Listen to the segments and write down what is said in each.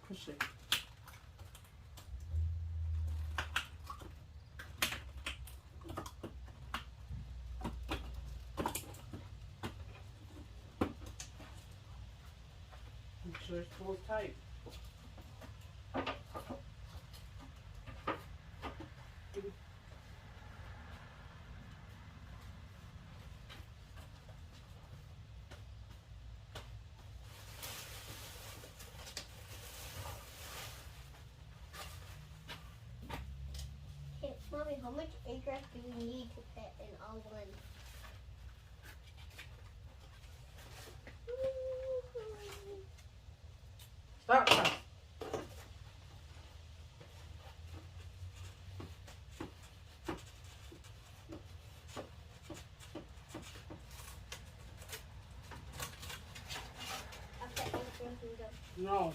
Push it. Make sure it pulls tight. Okay, Mommy, how much aircraft do we need to fit in all one? Stop. After aircraft we go. No.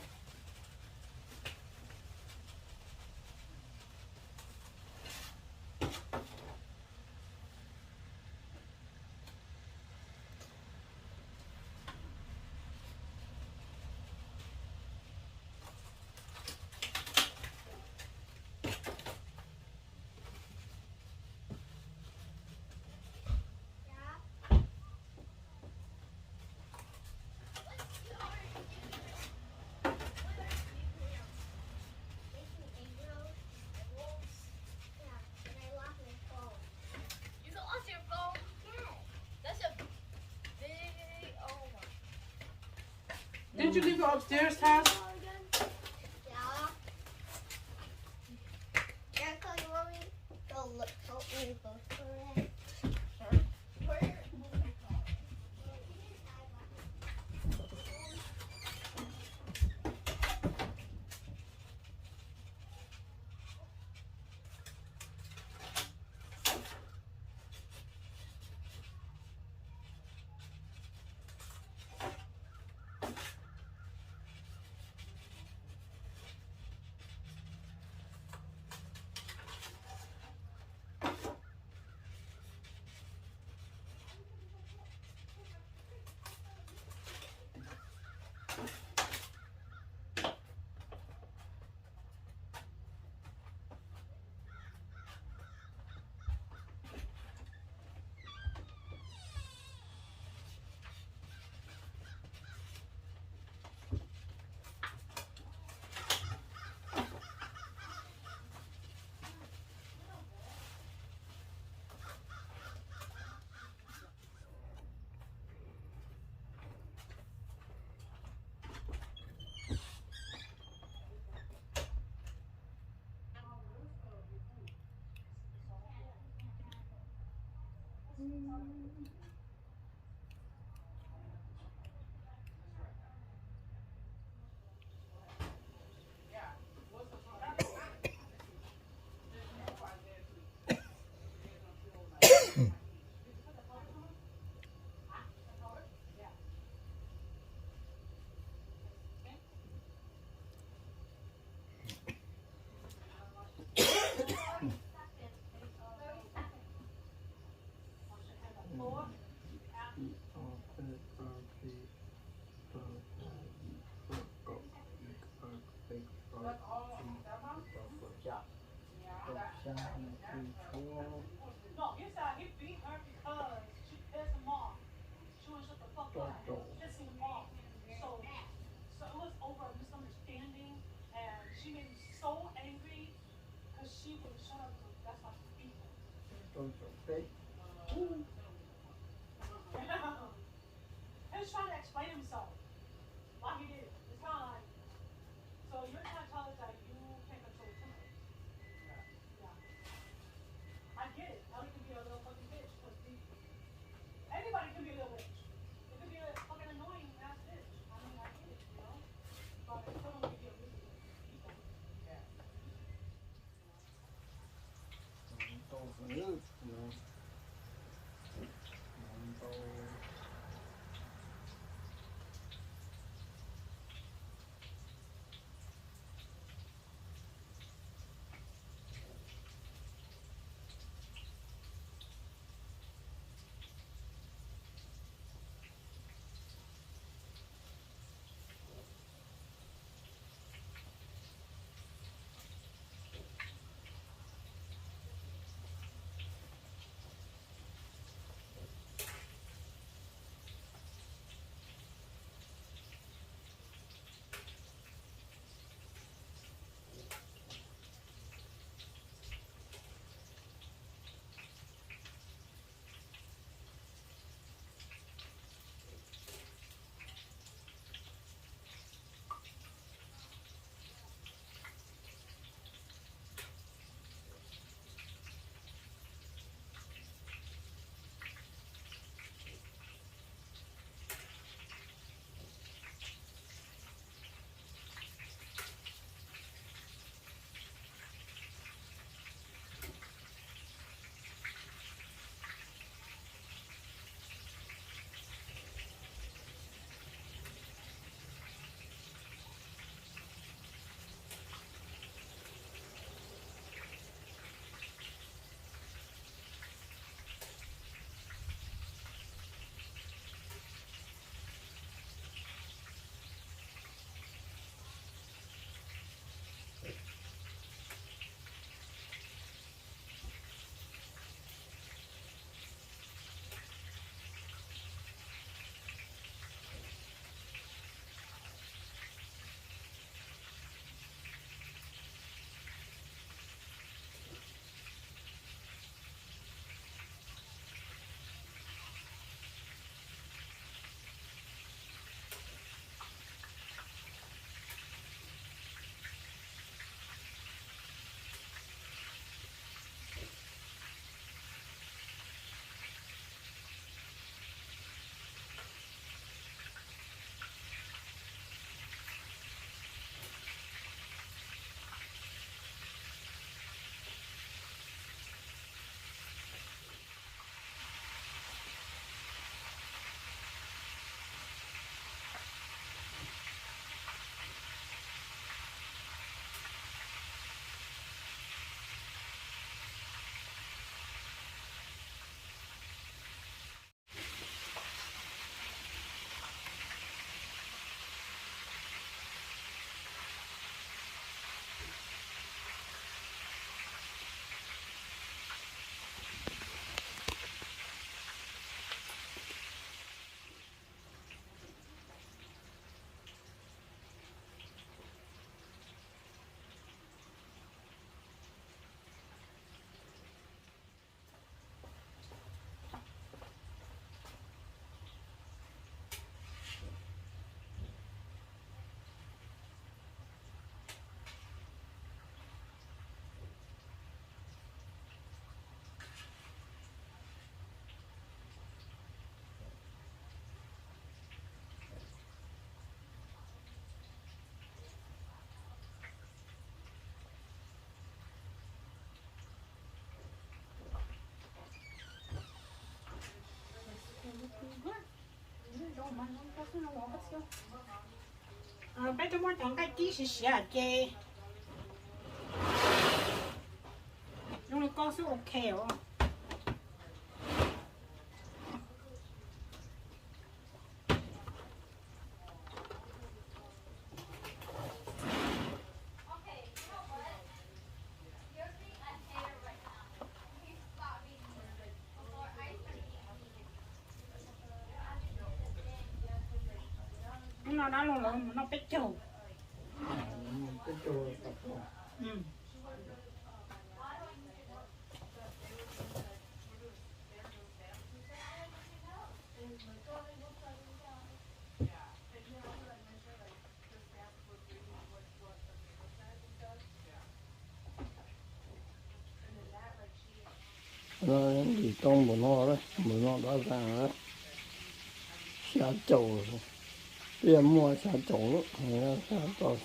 Didn't you leave it upstairs, Taz? Yeah. Erica, you want me to look, help me look for it? No, he said he beat her because she pissed him off. She wouldn't shut the fuck up. Pissing him off. So it was over a misunderstanding. Because she wouldn't shut up. That's why she beat him. Don't you think? He was trying to explain himself why he did it. It's kind of like, so you're trying to tell us that you can't control your temper. Yeah. I get it. Ellie can be a little fucking bitch. Because anybody can be a little bitch. It could be a fucking annoying ass bitch. I mean, I get it, you know? But it's still gonna give you a reason to beat them. Don't move, you know. Don't. bây giờ muốn chọn cái tí xí xí à chê用的高是 OK 哦。nó đã luôn nó biết chầu cái chùa tập ừ nó đi trong một nó đã ra đó xa chậu bây giờ mua xa chậu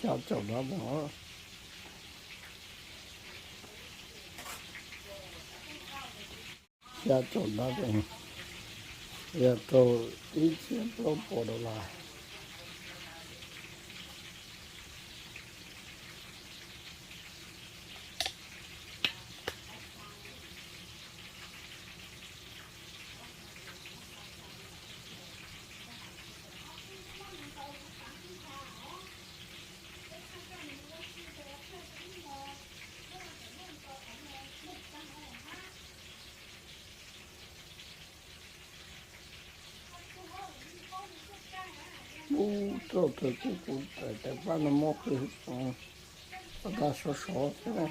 xa chậu đó bỏ xa chậu đó thì giờ tôi ít chuyện tôi bỏ đồ lại tôi tại ba nó móc cái ta số số thế này